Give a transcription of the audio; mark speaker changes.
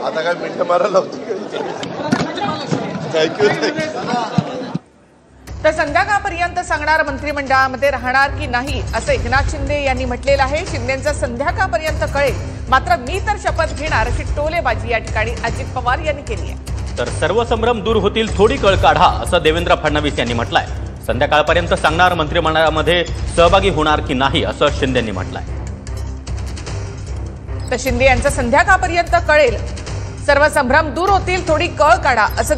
Speaker 1: आता काय मिनिटं मारायला थँक्यू।
Speaker 2: तर संध्याकाळपर्यंत सांगणार मंत्रिमंडळामध्ये राहणार की नाही असं एकनाथ शिंदे यांनी म्हटलेलं आहे। शिंदेंचं संध्याकाळपर्यंत कळेल, मात्र मी तर शपथ घेणार अशी टोलेबाजी या ठिकाणी अजित पवार यांनी केली आहे।
Speaker 3: तर सर्व संभ्रम दूर होतील, थोडी कळ काढा असं देवेंद्र फडणवीस यांनी म्हटलंय। संध्याकाळपर्यंत सांगणार मंत्रिमंडळामध्ये सहभागी होणार की नाही असं शिंदेंनी म्हटलंय।
Speaker 2: तर शिंदे यांचं संध्याकाळपर्यंत कळेल, सर्व संभ्रम दूर होतील, थोडी कळ काढा असं